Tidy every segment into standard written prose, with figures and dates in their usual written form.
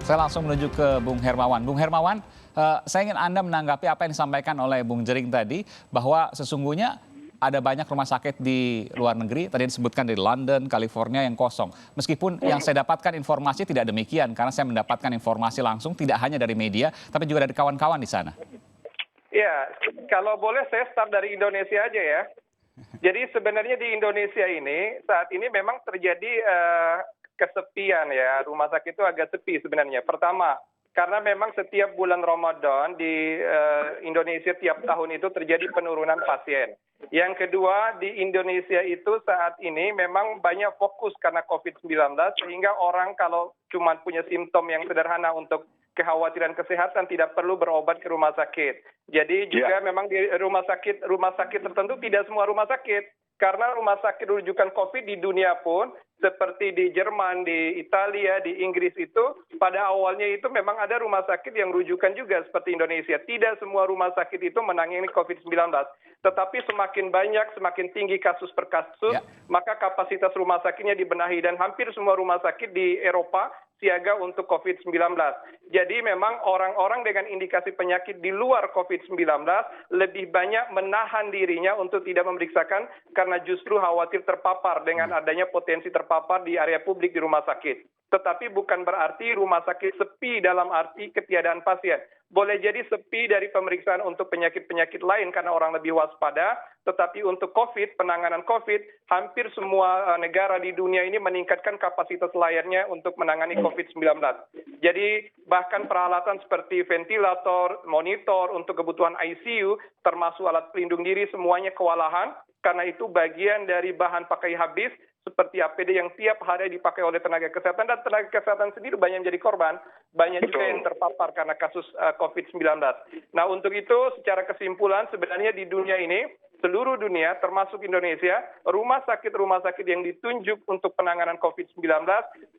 Saya langsung menuju ke Bung Hermawan. Bung Hermawan, saya ingin Anda menanggapi apa yang disampaikan oleh Bung Jering tadi, bahwa sesungguhnya ada banyak rumah sakit di luar negeri, tadi disebutkan di London, California yang kosong. Meskipun yang saya dapatkan informasi tidak demikian, karena saya mendapatkan informasi langsung tidak hanya dari media, tapi juga dari kawan-kawan di sana. Ya, kalau boleh saya start dari Indonesia aja ya. Jadi sebenarnya di Indonesia ini saat ini memang terjadi kesepian ya, rumah sakit itu agak sepi sebenarnya. Pertama, karena memang setiap bulan Ramadan di Indonesia tiap tahun itu terjadi penurunan pasien. Yang kedua, di Indonesia itu saat ini memang banyak fokus karena COVID-19, sehingga orang kalau cuma punya simptom yang sederhana untuk kekhawatiran kesehatan tidak perlu berobat ke rumah sakit. Jadi juga memang di rumah sakit tertentu tidak semua rumah sakit. Karena rumah sakit rujukan COVID di dunia pun, seperti di Jerman, di Italia, di Inggris itu, pada awalnya itu memang ada rumah sakit yang rujukan juga seperti Indonesia. Tidak semua rumah sakit itu menangani COVID-19. Tetapi semakin banyak, semakin tinggi kasus per kasus, maka kapasitas rumah sakitnya dibenahi. Dan hampir semua rumah sakit di Eropa siaga untuk COVID-19. Jadi memang orang-orang dengan indikasi penyakit di luar COVID-19 lebih banyak menahan dirinya untuk tidak memeriksakan karena justru khawatir terpapar dengan adanya potensi terpapar di area publik di rumah sakit. Tetapi bukan berarti rumah sakit sepi dalam arti ketiadaan pasien. Boleh jadi sepi dari pemeriksaan untuk penyakit-penyakit lain karena orang lebih waspada, tetapi untuk COVID, penanganan COVID, hampir semua negara di dunia ini meningkatkan kapasitas layarnya untuk menangani COVID-19. Jadi bahkan peralatan seperti ventilator, monitor untuk kebutuhan ICU, termasuk alat pelindung diri, semuanya kewalahan. Karena itu bagian dari bahan pakai habis seperti APD yang tiap hari dipakai oleh tenaga kesehatan, dan tenaga kesehatan sendiri banyak menjadi korban, banyak juga yang terpapar karena kasus COVID-19. Nah, untuk itu secara kesimpulan sebenarnya di dunia ini, seluruh dunia termasuk Indonesia, rumah sakit yang ditunjuk untuk penanganan COVID-19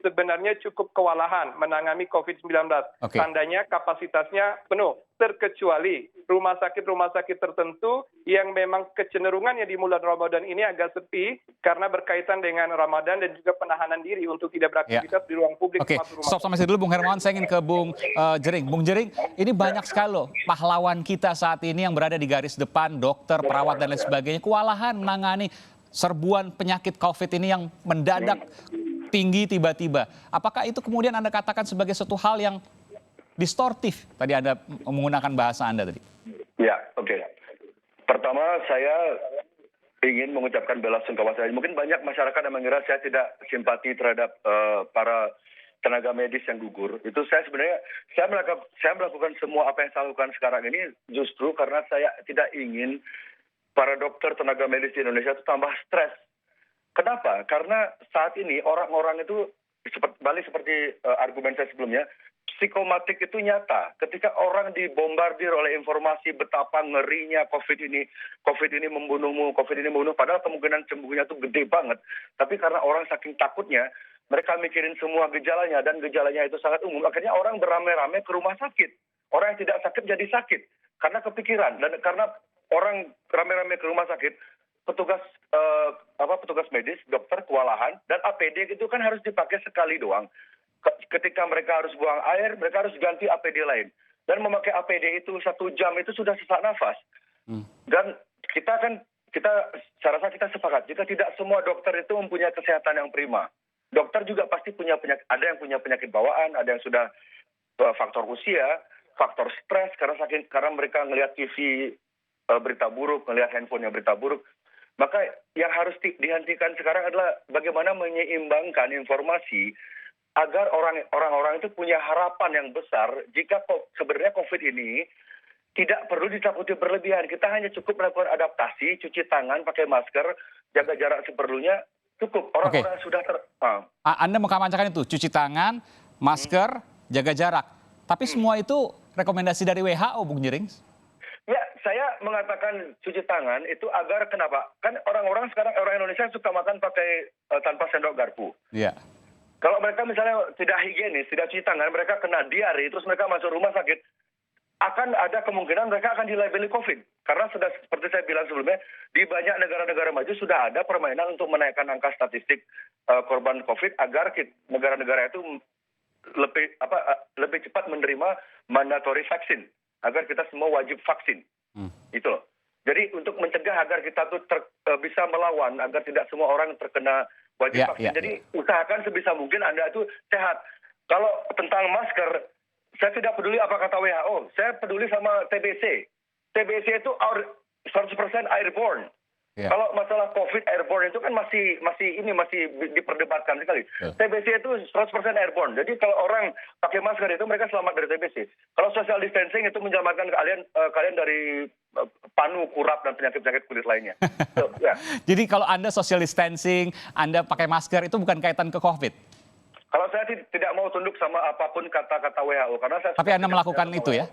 sebenarnya cukup kewalahan menangani COVID-19. Tandanya kapasitasnya penuh, terkecuali rumah sakit tertentu yang memang kecenderungannya di bulan Ramadan ini agak sepi karena berkaitan dengan Ramadan dan juga penahanan diri untuk tidak beraktivitas di ruang publik. Stop sampai situ dulu Bung Hermawan, saya ingin ke Bung Jering. Bung Jering, ini banyak sekali loh pahlawan kita saat ini yang berada di garis depan, dokter, perawat, dan lain sebagainya, kewalahan menangani serbuan penyakit COVID ini yang mendadak tinggi tiba-tiba. Apakah itu kemudian Anda katakan sebagai suatu hal yang distortif? Tadi Anda menggunakan bahasa Anda tadi. Ya, oke. Pertama, saya ingin mengucapkan bela sungkawa saya. Mungkin banyak masyarakat yang mengira saya tidak simpati terhadap para tenaga medis yang gugur. Itu saya sebenarnya, saya melakukan semua apa yang saya lakukan sekarang ini justru karena saya tidak ingin para dokter tenaga medis di Indonesia itu tambah stres. Kenapa? Karena saat ini orang-orang itu seperti argumen saya sebelumnya, psikomatik itu nyata. Ketika orang dibombardir oleh informasi betapa ngerinya COVID ini membunuhmu, padahal kemungkinan sembuhnya itu gede banget. Tapi karena orang saking takutnya, mereka mikirin semua gejalanya, dan gejalanya itu sangat umum. Akhirnya orang beramai-ramai ke rumah sakit. Orang yang tidak sakit jadi sakit karena kepikiran, dan karena orang ramai-ramai ke rumah sakit, petugas medis, dokter kewalahan, dan APD itu kan harus dipakai sekali doang. Ketika mereka harus buang air, mereka harus ganti APD lain. Dan memakai APD itu 1 jam itu sudah sesak nafas. Dan saya rasa kita sepakat, jika tidak semua dokter itu mempunyai kesehatan yang prima. Dokter juga pasti punya penyakit, ada yang punya penyakit bawaan, ada yang sudah faktor usia, faktor stres, karena mereka ngelihat TV berita buruk, ngelihat handphonenya berita buruk. Maka yang harus dihentikan sekarang adalah bagaimana menyeimbangkan informasi agar orang-orang itu punya harapan yang besar jika sebenarnya COVID ini tidak perlu ditakuti berlebihan. Kita hanya cukup melakukan adaptasi, cuci tangan, pakai masker, jaga jarak seperlunya, cukup. Orang-orang sudah Anda mengkampanyekan itu, cuci tangan, masker, jaga jarak. Tapi semua itu rekomendasi dari WHO, Bung Jering? Ya, saya mengatakan cuci tangan itu agar kenapa? Kan orang-orang sekarang, orang Indonesia suka makan pakai tanpa sendok garpu. Iya. Kalau mereka misalnya tidak higienis, tidak cuci tangan, mereka kena diare, terus mereka masuk rumah sakit, akan ada kemungkinan mereka akan dilabeli COVID. Karena sudah seperti saya bilang sebelumnya, di banyak negara-negara maju sudah ada permainan untuk menaikkan angka statistik korban COVID agar negara-negara itu lebih cepat menerima mandatory vaksin agar kita semua wajib vaksin. Itu loh. Jadi untuk mencegah agar kita tuh bisa melawan agar tidak semua orang terkena wajib vaksin. Jadi usahakan sebisa mungkin Anda itu sehat. Kalau tentang masker, saya tidak peduli apa kata WHO. Saya peduli sama TBC. TBC itu 100% airborne. Kalau masalah COVID airborne itu kan masih diperdebatkan sekali. TBC itu 100% airborne. Jadi kalau orang pakai masker itu mereka selamat dari TBC. Kalau social distancing itu menyelamatkan kalian dari panu, kurap dan penyakit-penyakit kulit lainnya. Jadi kalau Anda social distancing, Anda pakai masker itu bukan kaitan ke COVID. Kalau saya tidak mau tunduk sama apapun kata-kata WHO karena saya. Tapi Anda melakukan itu ya?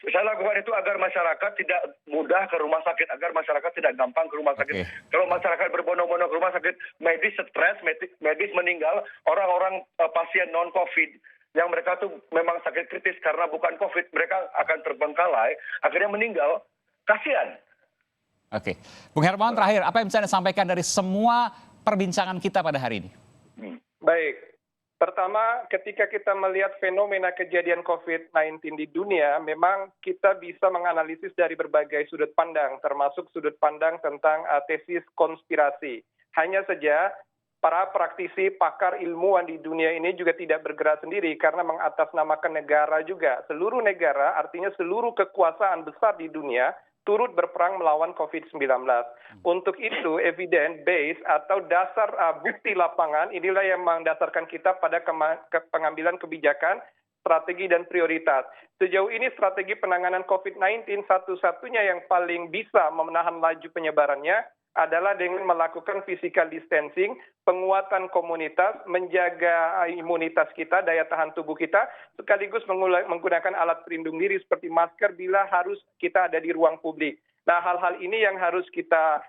Saya lakukan itu agar masyarakat tidak mudah ke rumah sakit, agar masyarakat tidak gampang ke rumah sakit. Kalau masyarakat berbondong-bondong ke rumah sakit, medis stres, medis meninggal, orang-orang pasien non-COVID yang mereka tuh memang sakit kritis karena bukan COVID, mereka akan terbengkalai, akhirnya meninggal. Kasihan. Oke. Bung Hermawan terakhir, apa yang bisa Anda sampaikan dari semua perbincangan kita pada hari ini? Baik. Pertama, ketika kita melihat fenomena kejadian COVID-19 di dunia, memang kita bisa menganalisis dari berbagai sudut pandang, termasuk sudut pandang tentang tesis konspirasi. Hanya saja, para praktisi, pakar ilmuwan di dunia ini juga tidak bergerak sendiri karena mengatasnamakan negara juga. Seluruh negara, artinya seluruh kekuasaan besar di dunia, turut berperang melawan COVID-19. Untuk itu, evidence base atau dasar bukti lapangan inilah yang mendasarkan kita pada pengambilan kebijakan, strategi dan prioritas. Sejauh ini strategi penanganan COVID-19 satu-satunya yang paling bisa menahan laju penyebarannya adalah dengan melakukan physical distancing, penguatan komunitas, menjaga imunitas kita, daya tahan tubuh kita, sekaligus menggunakan alat pelindung diri seperti masker bila harus kita ada di ruang publik. Nah, hal-hal ini yang harus kita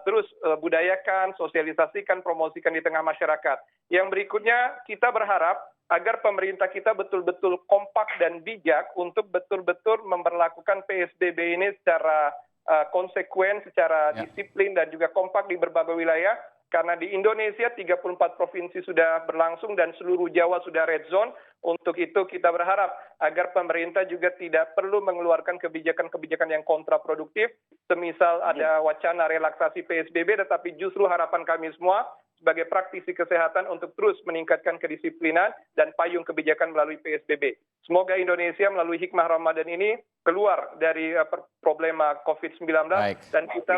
terus budayakan, sosialisasikan, promosikan di tengah masyarakat. Yang berikutnya, kita berharap agar pemerintah kita betul-betul kompak dan bijak untuk betul-betul memperlakukan PSBB ini secara konsekuen, secara disiplin dan juga kompak di berbagai wilayah. Karena di Indonesia 34 provinsi sudah berlangsung dan seluruh Jawa sudah red zone. Untuk itu kita berharap agar pemerintah juga tidak perlu mengeluarkan kebijakan-kebijakan yang kontraproduktif. Semisal ada wacana relaksasi PSBB, tetapi justru harapan kami semua sebagai praktisi kesehatan untuk terus meningkatkan kedisiplinan dan payung kebijakan melalui PSBB. Semoga Indonesia melalui hikmah Ramadan ini keluar dari problema COVID-19 dan kita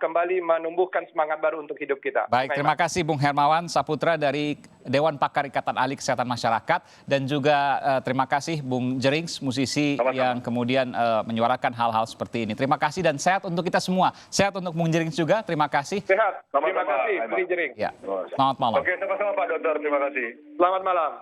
kembali menumbuhkan semangat baru untuk hidup kita. Baik, terima kasih Bung Hermawan Saputra dari Dewan Pakar Ikatan Ahli Kesehatan Masyarakat dan juga terima kasih Bung Jerings, musisi yang kemudian menyuarakan hal-hal seperti ini. Terima kasih dan sehat untuk kita semua. Sehat untuk Bung Jerings juga, terima kasih. Sehat, terima kasih Bung Jerings. Ya. Selamat malam. Oke, sama-sama Pak Dokter, terima kasih. Selamat malam.